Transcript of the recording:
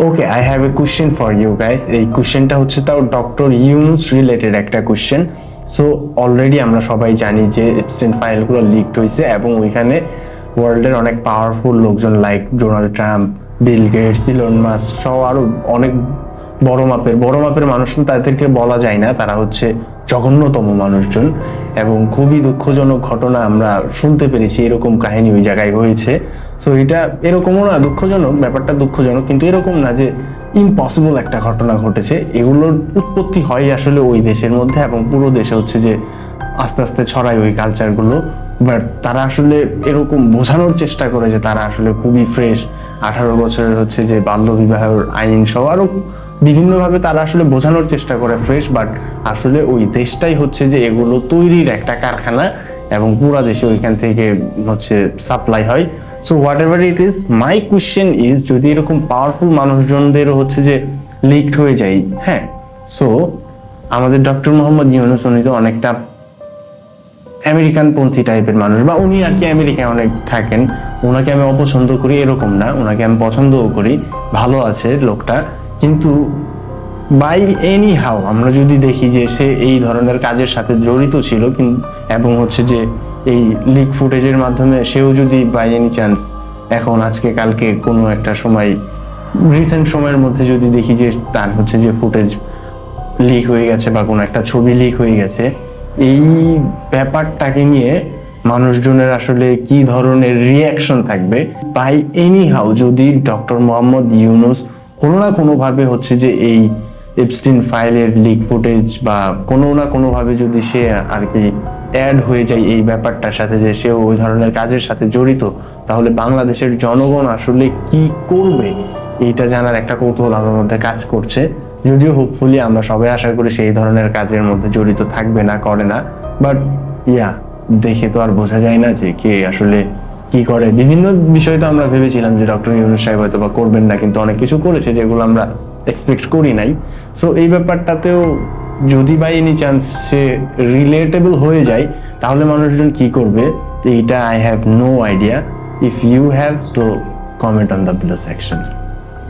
Okay, I have a question for you guys. এই কোশ্চেনটা হচ্ছে তাও ডক্টর ইউনুস রিলেটেড একটা কোশ্চেন। সো অলরেডি আমরা সবাই জানি যে এপস্টাইন ফাইলগুলো লিকড হয়েছে এবং ওইখানে ওয়ার্ল্ডের অনেক পাওয়ারফুল লোকজন like Donald Trump, Bill Gates, Elon Musk সহ আরো অনেক বড় মাপের মানুষ, তাদেরকে বলা যায় না, তারা হচ্ছে জঘন্যতম মানুষজন এবং খুবই দুঃখজনক ঘটনা আমরা শুনতে পেরেছি। এরকম কাহিনী ওই জায়গায় হয়েছে। সো এটা এরকমও না, দুঃখজনক, ব্যাপারটা দুঃখজনক, কিন্তু এরকম না যে ইম্পসিবল একটা ঘটনা ঘটেছে। এগুলোর উৎপত্তি হয় আসলে ওই দেশের মধ্যে এবং পুরো দেশে হচ্ছে যে আস্তে আস্তে ছড়ায় ওই কালচারগুলো। বাট তারা আসলে এরকম বোঝানোর চেষ্টা করে যে তারা আসলে খুবই ফ্রেশ, 18 বছরের হচ্ছে যে বাল্যবিবাহের আইন সহ আরো বিভিন্নভাবে তারা আসলে বোঝানোর চেষ্টা করে ফ্রেশ, বাট আসলে ওই দেশটাই হচ্ছে যে এগুলো তৈরির একটা কারখানা এবং পুরা দেশে ওইখান থেকে হচ্ছে সাপ্লাই হয়। So what ever it is, my question is, যদি এরকম পাওয়ারফুল মানুষজনদেরও হচ্ছে যে লিকড হয়ে যায়, হ্যাঁ, সো আমাদের ডক্টর মোহাম্মদ ইউনূস উনি তো অনেকটা আমেরিকান পন্থী টাইপের মানুষ, বা উনি আর কি আমেরিকায় অনেক থাকেন। ওনাকে আমি অপছন্দ করি এরকম না, ওনাকে আমি পছন্দও করি, ভালো আছে লোকটা। কিন্তু বাই এনি হাউ আমরা যদি দেখি যে সে এই ধরনের কাজের সাথে জড়িত ছিল এবং হচ্ছে যে এই লিক ফুটেজের মাধ্যমে সেও যদি বাই এনি চান্স এখন আজকে কালকে কোনো একটা সময় রিসেন্ট সময়ের মধ্যে যদি দেখি যে তার হচ্ছে যে ফুটেজ লিক হয়ে গেছে বা কোনো একটা ছবি লিক হয়ে গেছে, এই ব্যাপারটাকে নিয়ে মানুষজনের আসলে কি ধরনের রিয়াকশন থাকবে। বাই এনি হাউ যদি ডক্টর মোহাম্মদ ইউনূস কোনো না কোনোভাবে হচ্ছে যে এই এপস্টাইন ফাইলের লিক ফুটেজ বা কোনো না কোনোভাবে যদি সে আর কি অ্যাড হয়ে যায় এই ব্যাপারটার সাথে, যে সেও ওই ধরনের কাজের সাথে জড়িত, তাহলে বাংলাদেশের জনগণ আসলে কি করবে এইটা জানার একটা কৌতূহল আমার মধ্যে কাজ করছে। যদিও হোপফুলি আমরা সবাই আশা করি সেই ধরনের কাজের মধ্যে জড়িত থাকবে না, করে না, বাট ইয়া দেখে তো আর বোঝা যায় না যে কে আসলে কি করে। বিভিন্ন বিষয় তো আমরা ভেবেছিলাম যে ডক্টর ইউনূস সাহেব হয়তো বা করবেন না, কিন্তু অনেক কিছু করেছে যেগুলো আমরা এক্সপেক্ট করি নাই। সো এই ব্যাপারটাতেও যদি বাই এনি চান্স সে রিলেটেবল হয়ে যায়, তাহলে মানুষজন কি করবে এইটা I have no idea. If you have, so comment on the below section.